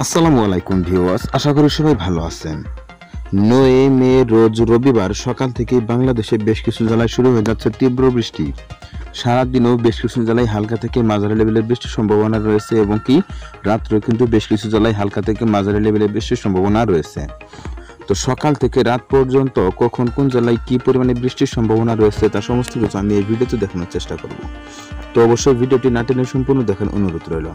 আসসালামু আলাইকুম ভিউয়ার্স, আশা করি সবাই ভালো আছেন। 9 মে রোজ রবিবার সকাল থেকে বাংলাদেশে বেশ কিছু জেলায় শুরু হয়ে যাচ্ছে তীব্র বৃষ্টি। সারাদিনও বেশ কিছু জেলায় হালকা থেকে মাঝারি লেভেলের বৃষ্টির সম্ভাবনা রয়েছে এবং কি রাত্রেও কিন্তু বেশ কিছু জেলায় হালকা থেকে মাঝারি লেভেলের বৃষ্টির সম্ভাবনা রয়েছে। তো সকাল থেকে রাত পর্যন্ত কখন কোন জেলায় কি পরিমাণে বৃষ্টির সম্ভাবনা রয়েছে তা সমস্ত কিছু আমি এই ভিডিওতে দেখানোর চেষ্টা করব। তো অবশ্যই ভিডিওটি না টেনে সম্পূর্ণ দেখার অনুরোধ রইল।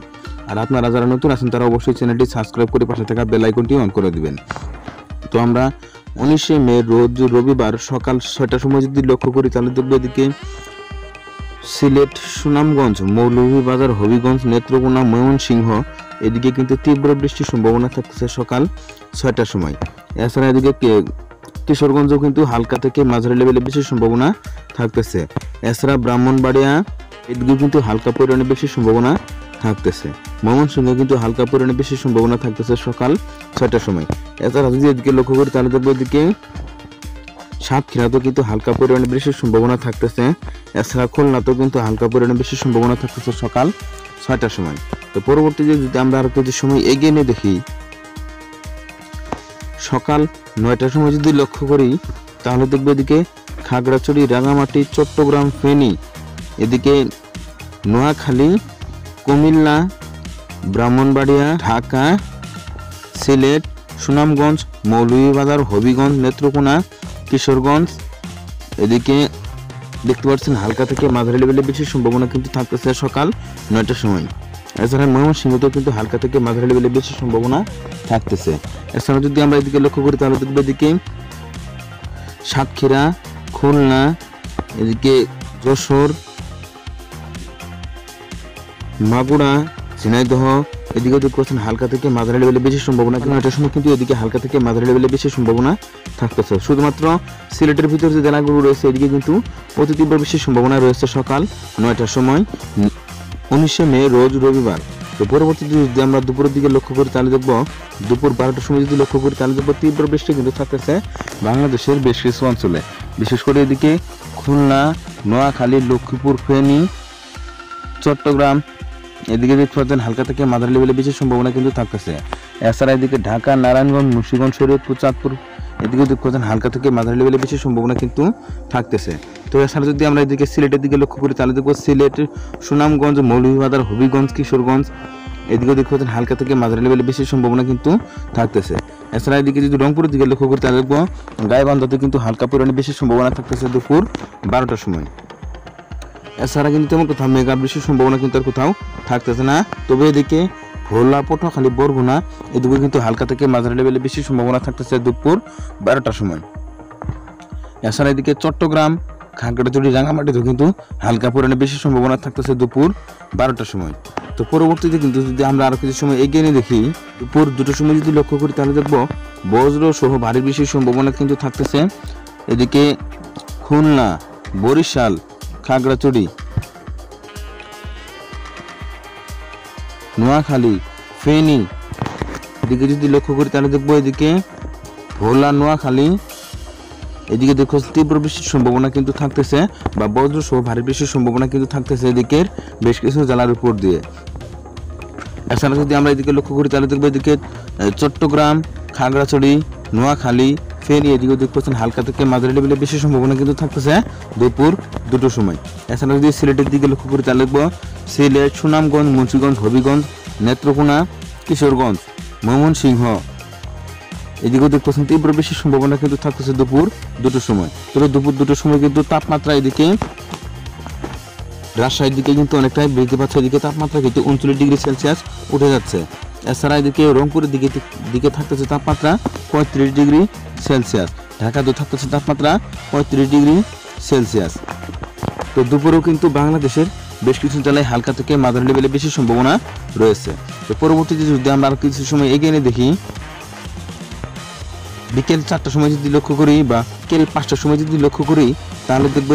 আর আপনারা যারা নতুন আছেন তারা অবশ্যই চ্যানেলটি সাবস্ক্রাইব করে পাশে থাকা বেল আইকনটি অন করে দিবেন। তো আমরা 19 মে রোজ রবিবার সকাল 6টার সময় যদি লক্ষ্য করি তাহলে দেখব এদিকে সিলেট, সুনামগঞ্জ, মৌলভীবাজার, হবিগঞ্জ, নেত্রকোনা, ময়মনসিংহ এদিকে কিন্তু তীব্র বৃষ্টির সম্ভাবনা থাকতেছে সকাল 6টার সময়। এছাড়া এদিকে কিশোরগঞ্জেও কিন্তু হালকা থেকে মাঝারি লেভেলে বৃষ্টির সম্ভাবনা থাকতেছে। এছাড়া ব্রাহ্মণবাড়িয়া এদিকে কিন্তু হালকা পরিমাণে বৃষ্টির সম্ভাবনা থাকতেছে। ময়মনসিংহে কিন্তু হালকা পরিমাণে বৃষ্টির সম্ভাবনা থাকতেছে সকাল 6টার সময়। এছাড়া যদি এদিকে লক্ষ্য করি তাহলে দেখবো এদিকে সাতক্ষীরাতেও কিন্তু হালকা পরিমাণে বৃষ্টির সম্ভাবনা থাকতেছে। এছাড়া খুলনাতেও কিন্তু হালকা পরিমাণে বৃষ্টির সম্ভাবনা থাকতেছে সকাল 6টার সময়। তো পরবর্তীতে যদি আমরা আরো কিছু সময় এগিয়ে নিয়ে দেখি, সকাল 9টার সময় যদি লক্ষ্য করি তাহলে দেখবো এদিকে খাগড়াছড়ি, রাঙামাটি, চট্টগ্রাম, ফেনী এদিকে নোয়াখালী, কুমিল্লা, ব্রাহ্মণবাড়িয়া, ঢাকা, সিলেট, সুনামগঞ্জ, মৌলভীবাজার, হবিগঞ্জ, নেত্রকোনা, কিশোরগঞ্জ এদিকে দেখতে পাচ্ছেন হালকা থেকে মাঝারি লেভেলে বৃষ্টির সম্ভাবনা কিন্তু থাকতেছে সকাল 9টার সময়। এছাড়া ময়মনসিংহতেও কিন্তু হালকা থেকে মাঝারি লেভেলে বৃষ্টির সম্ভাবনা থাকতেছে। এছাড়া যদি আমরা এদিকে লক্ষ্য করি তাহলে দেখবো এদিকে সাতক্ষীরা, খুলনা এদিকে যশোর, মাগুরা, ঝিনাইদহ এদিকে দেখতে পাচ্ছেন হালকা থেকে মাঝারি লেভেলে বৃষ্টির সম্ভাবনা, কিন্তু এটার সময় কিন্তু এদিকে হালকা থেকে মাঝারি লেভেলে বৃষ্টির সম্ভাবনা থাকতেছে। শুধুমাত্র সিলেটের ভিতর যে জেলাগুলো রয়েছে এদিকে কিন্তু অতি তীব্র বৃষ্টির সম্ভাবনা রয়েছে সকাল 9টার সময় 19 মে রোজ রবিবার। তো পরবর্তীতে যদি আমরা দুপুরের দিকে লক্ষ্য করি তাহলে দেখবো দুপুর 12টার সময় যদি লক্ষ্য করি তাহলে দেখবো তীব্র বৃষ্টি কিন্তু থাকতেছে বাংলাদেশের বেশ কিছু অঞ্চলে, বিশেষ করে এদিকে খুলনা, নোয়াখালী, লক্ষ্মীপুর, ফেনী, চট্টগ্রাম এদিকে দেখতে পাচ্ছেন হালকা থেকে মাঝারি লেভেলে বৃষ্টির সম্ভাবনা কিন্তু থাকতেছে। এছাড়া এদিকে ঢাকা, নারায়ণগঞ্জ, মুন্সিগঞ্জ, শরীয়তপুর, চাঁদপুর এদিকে দেখতে পাচ্ছেন হালকা থেকে মাঝারি লেভেলে বৃষ্টির সম্ভাবনা কিন্তু থাকতেছে। তো এছাড়া যদি আমরা এদিকে সিলেটের দিকে লক্ষ্য করি তাহলে দেখবো সিলেট, সুনামগঞ্জ, মৌলভীবাজার, হবিগঞ্জ, কিশোরগঞ্জ এদিকেও দেখতে পাচ্ছেন হালকা থেকে মাঝারি লেভেলে বৃষ্টির সম্ভাবনা কিন্তু থাকতেছে। এছাড়া এদিকে যদি রংপুরের দিকে লক্ষ্য করি তাহলে দেখবো গাইবান্ধাতে কিন্তু হালকা পরিমাণে বৃষ্টির সম্ভাবনা থাকতেছে দুপুর 12টার সময়। এছাড়া কিন্তু তেমন কোথাও মেঘা বৃষ্টির সম্ভাবনা কিন্তু আর কোথাও থাকতেছে না। তবে এদিকে ভোলা, পটুয়াখালী, বরগুনা এদিকে কিন্তু হালকা থেকে মাঝারি লেভেলে বৃষ্টির সম্ভাবনা থাকতেছে দুপুর 12টার সময়। এছাড়া এদিকে চট্টগ্রাম, খাগড়াছড়ি, রাঙামাটিতেও কিন্তু হালকা পরিমাণে বৃষ্টির সম্ভাবনা থাকতেছে দুপুর 12টার সময়। তো পরবর্তীতে কিন্তু যদি আমরা আরো কিছু সময় এগিয়ে নিয়ে দেখি, দুপুর 2টার সময় যদি লক্ষ্য করি তাহলে দেখবো বজ্র সহ ভারী বৃষ্টির সম্ভাবনা কিন্তু থাকতেছে এদিকে খুলনা, বরিশাল, খাগড়াছড়ি, নোয়াখালী, ফেনী এদিকে যদি লক্ষ্য করি তাহলে দেখবো এদিকে ভোলা, নোয়াখালী এদিকে দেখো তীব্র বৃষ্টির সম্ভাবনা কিন্তু থাকতেছে বা বজ্র সহ ভারী বৃষ্টির সম্ভাবনা কিন্তু থাকতেছে এদিকের বেশ কিছু জেলার উপর দিয়ে। এছাড়া যদি আমরা এদিকে লক্ষ্য করি তাহলে দেখবো এদিকে চট্টগ্রাম, খাগড়াছড়ি, নোয়াখালী, ফেনী এদিকে দেখতে পাচ্ছেন হালকা থেকে মাঝারি লেভেলে বৃষ্টির সম্ভাবনা কিন্তু থাকতেছে দুপুর 2টোর সময়। এছাড়া যদি সিলেটের দিকে লক্ষ্য করি তাহলে দেখবো সিলেট, সুনামগঞ্জ, মুন্সিগঞ্জ, হবিগঞ্জ, নেত্রকোনা, কিশোরগঞ্জ, ময়মনসিংহ এদিকেও দেখতে পাচ্ছেন তীব্র বৃষ্টির সম্ভাবনা কিন্তু থাকতেছে দুপুর 2টোর সময়। তবে দুপুর 2টোর সময় কিন্তু তাপমাত্রা এদিকে রাজশাহীর দিকে কিন্তু অনেকটাই বৃদ্ধি পাচ্ছে, এদিকে তাপমাত্রা কিন্তু 39 ডিগ্রি সেলসিয়াস উঠে যাচ্ছে। এছাড়া এদিকে রংপুরের দিকে থাকতেছে তাপমাত্রা 35 ডিগ্রি সেলসিয়াস, ঢাকাতেও থাকতেছে তাপমাত্রা 35 ডিগ্রি সেলসিয়াস। তো দুপুরেও কিন্তু বাংলাদেশের বেশ কিছু জেলায় হালকা থেকে মাঝারি লেভেলে বেশি সম্ভাবনা রয়েছে। তো পরবর্তীতে যদি আমরা আর কিছু সময় এগিয়ে নিয়ে দেখি, বিকেল 4টার সময় যদি লক্ষ্য করি বা বিকেল 5টার সময় যদি লক্ষ্য করি তাহলে দেখবো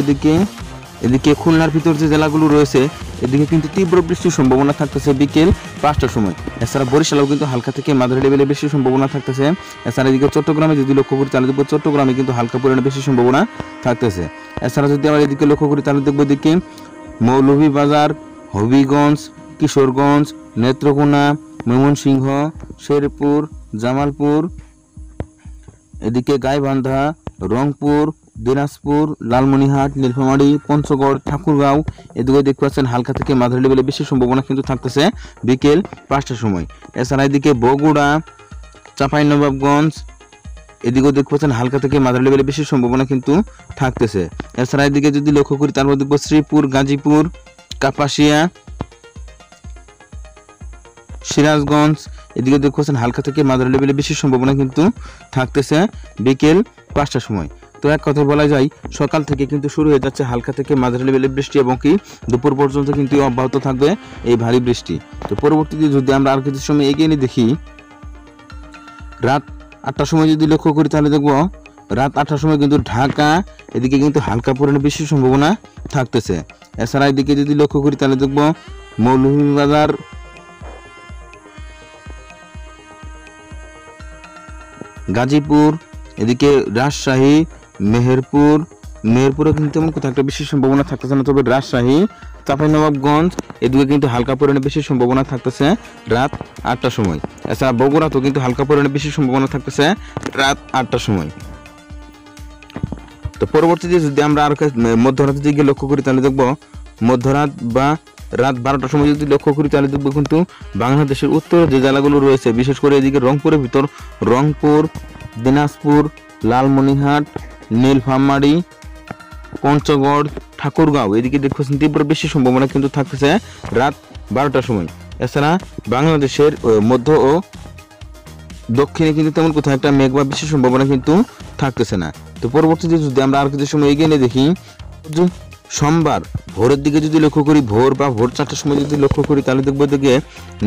এদিকে খুলনার ভিতর যে জেলাগুলো রয়েছে এদিকে কিন্তু তীব্র বৃষ্টির সম্ভাবনা থাকতেছে বিকেল 5টার সময়। এছাড়া বরিশালেও কিন্তু হালকা থেকে মাঝারি লেভেলে বেশি সম্ভাবনা থাকতেছে। এছাড়া এদিকে চট্টগ্রামে যদি লক্ষ্য করি তাহলে দেখবো চট্টগ্রামে কিন্তু হালকা পরিমাণে বেশি সম্ভাবনা থাকতেছে। এছাড়া যদি আমরা এদিকে লক্ষ্য করি তাহলে দেখবো এদিকে মৌলভীবাজার, হবিগঞ্জ, কিশোরগঞ্জ, নেত্রকোনা, ময়মনসিংহ, শেরপুর, জামালপুর, এদিকে গাইবান্ধা, রংপুর, দিনাজপুর, লালমনিরহাট, নীলফামারী, পঞ্চগড়, ঠাকুরগাঁও, এদিকে দেখতে পাচ্ছেন হালকা থেকে মাঝারি লেভেলে বেশি সম্ভাবনা কিন্তু থাকতেছে বিকেল 5টার সময়। এছাড়া এদিকে বগুড়া, চাঁপাইনবাবগঞ্জ, এদিকেও দেখতে পাচ্ছেন হালকা থেকে মাঝারি লেভেলে বেশি সম্ভাবনা কিন্তু থাকতেছে। এছাড়া এদিকে যদি লক্ষ্য করি তারপর দেখবো শ্রীপুর, গাজীপুর, কাপাসিয়া, সিরাজগঞ্জ, এদিকে দেখতে পাচ্ছেন হালকা থেকে মাঝারি লেভেলে বেশি সম্ভাবনা কিন্তু থাকতেছে বিকেল 5টার সময়। তো এক কথায় বলা যায় সকাল থেকে কিন্তু শুরু হয়ে যাচ্ছে হালকা থেকে মাঝারি লেভেলের বৃষ্টি এবং কি দুপুর পর্যন্ত কিন্তু অব্যাহত থাকবে এই ভারী বৃষ্টি। তো পরবর্তীতে যদি আমরা আর কিছু সময় এগিয়ে নিয়ে দেখি, রাত 8টার সময় যদি লক্ষ্য করি তাহলে দেখব রাত 8টার সময় কিন্তু ঢাকা এদিকে কিন্তু হালকা পরিমাণে বেশি সম্ভাবনা থাকতেছে। এছাড়া এদিকে যদি লক্ষ্য করি তাহলে দেখব মৌলভীবাজার, গাজীপুর, এদিকে রাজশাহী, মেহেরপুরে কিন্তু তেমন কোথাও একটা বেশি সম্ভাবনা থাকতেছে না, তবে রাজশাহী, চাঁপাইনবাবগঞ্জ এদিকে কিন্তু হালকা পরিমাণে বেশি সম্ভাবনা থাকতেছে রাত 8টার সময়। এছাড়া বগুড়াতেও কিন্তু হালকা পরিমাণে বেশি সম্ভাবনা থাকতেছে রাত 8টার সময়। তো পরবর্তীতে যদি আমরা আর মধ্যরাতের দিকে লক্ষ্য করি তাহলে দেখব মধ্যরাত বা রাত 12টার সময় যদি লক্ষ্য করি তাহলে দেখব কিন্তু বাংলাদেশের উত্তর যে জেলাগুলো রয়েছে বিশেষ করে এদিকে রংপুরের ভিতর রংপুর, দিনাজপুর, লালমনিরহাট, নীলফামারী, পঞ্চগড়, ঠাকুরগাঁও এদিকে দেখছেন তীব্র বেশি সম্ভাবনা কিন্তু থাকতেছে রাত 12টার সময়। এছাড়া বাংলাদেশের মধ্য ও দক্ষিণে কিন্তু তেমন কোথাও একটা মেঘ বা বেশি সম্ভাবনা কিন্তু থাকতেছে না। তো পরবর্তীতে যদি আমরা আর কিছু সময় এগিয়ে নিয়ে দেখি, সোমবার ভোরের দিকে যদি লক্ষ্য করি, ভোর 4টার সময় যদি লক্ষ্য করি তাহলে দেখবো দিকে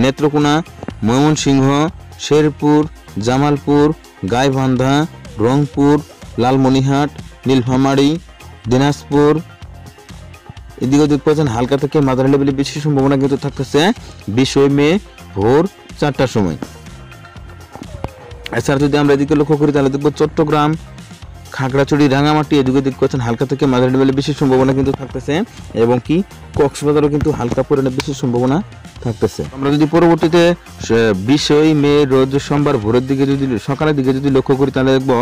নেত্রকোনা, ময়মনসিংহ, শেরপুর, জামালপুর, গাইবান্ধা, রংপুর, লালমনিরহাট, নীলফামারী, দিনাজপুর এদিকে দেখতে পাচ্ছেন হালকা থেকে মাঝারি লেভেলে বেশি সম্ভাবনা কিন্তু থাকতেছে 20 মে ভোর 4টার সময়। এছাড়া যদি আমরা এদিকে লক্ষ্য করি তাহলে দেখবো চট্টগ্রাম, খাগড়াছড়ি, রাঙামাটি এদিকে দেখতে পাচ্ছেন হালকা থেকে মাঝারি লেভেলে বেশি সম্ভাবনা কিন্তু থাকতেছে এবং কি কক্সবাজারও কিন্তু হালকা পরিমাণে বেশি সম্ভাবনা থাকতেছে। আমরা যদি পরবর্তীতে 20 মে রোজ সোমবার ভোরের দিকে যদি সকালের দিকে যদি লক্ষ্য করি তাহলে দেখবো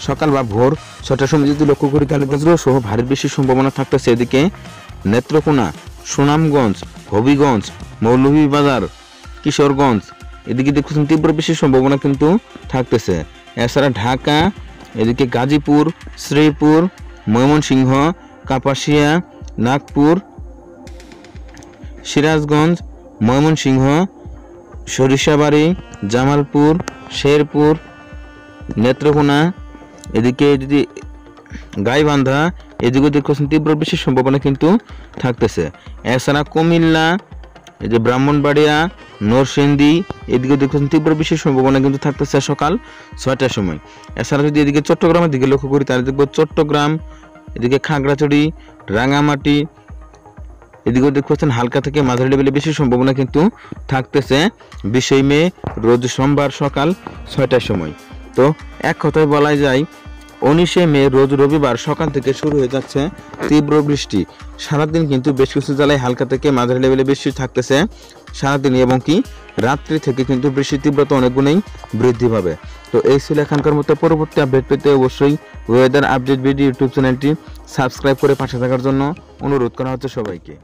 সকাল বা ভোর 6টার সময় যদি লক্ষ্য করি তাহলে বজ্র সহ ভারী বেশি সম্ভাবনা থাকতেছে এদিকে নেত্রকোনা, সুনামগঞ্জ, হবিগঞ্জ, মৌলভীবাজার, কিশোরগঞ্জ এদিকে দেখছেন তীব্র বেশি সম্ভাবনা কিন্তু থাকতেছে। এছাড়া ঢাকা, এদিকে গাজীপুর, শ্রীপুর, ময়মনসিংহ, কাপাসিয়া, নাগপুর, সিরাজগঞ্জ, ময়মনসিংহ, সরিষাবাড়ি, জামালপুর, শেরপুর, নেত্রকোনা এদিকে যদি গাইবান্ধা এদিকে দেখছেন তীব্র বেশি সম্ভাবনা কিন্তু থাকতেছে। এছাড়া কুমিল্লা, এই যে ব্রাহ্মণবাড়িয়া, নরসিংদী এদিকে দেখছেন তীব্র বেশি সম্ভাবনা কিন্তু থাকতেছে সকাল 6টার সময়। এছাড়া যদি এদিকে চট্টগ্রামের দিকে লক্ষ্য করি তাহলে দেখবো চট্টগ্রাম, এদিকে খাগড়াছড়ি, রাঙামাটি এদিকেও দেখতে পাচ্ছেন হালকা থেকে মাঝারি লেভেলে বেশি সম্ভাবনা কিন্তু থাকতেছে 20 মে রোজ সোমবার সকাল 6টার সময়। তো এক কথায় বলা যায় 19 মে রোজ রবিবার সকাল থেকে শুরু হয়ে যাচ্ছে তীব্র বৃষ্টি। সারাদিন কিন্তু বেশ কিছু জেলায় হালকা থেকে মাঝারি লেভেলে বৃষ্টি থাকতেছে সারাদিন এবং কি রাত্রি থেকে কিন্তু বৃষ্টির তীব্রতা অনেক গুণেই বৃদ্ধি পাবে। তো এই ছিল এখানকার মতো। পরবর্তী আপডেট পেতে অবশ্যই ওয়েদার আপডেট ভিডিও ইউটিউব চ্যানেলটি সাবস্ক্রাইব করে পাশে থাকার জন্য অনুরোধ করা হচ্ছে সবাইকে।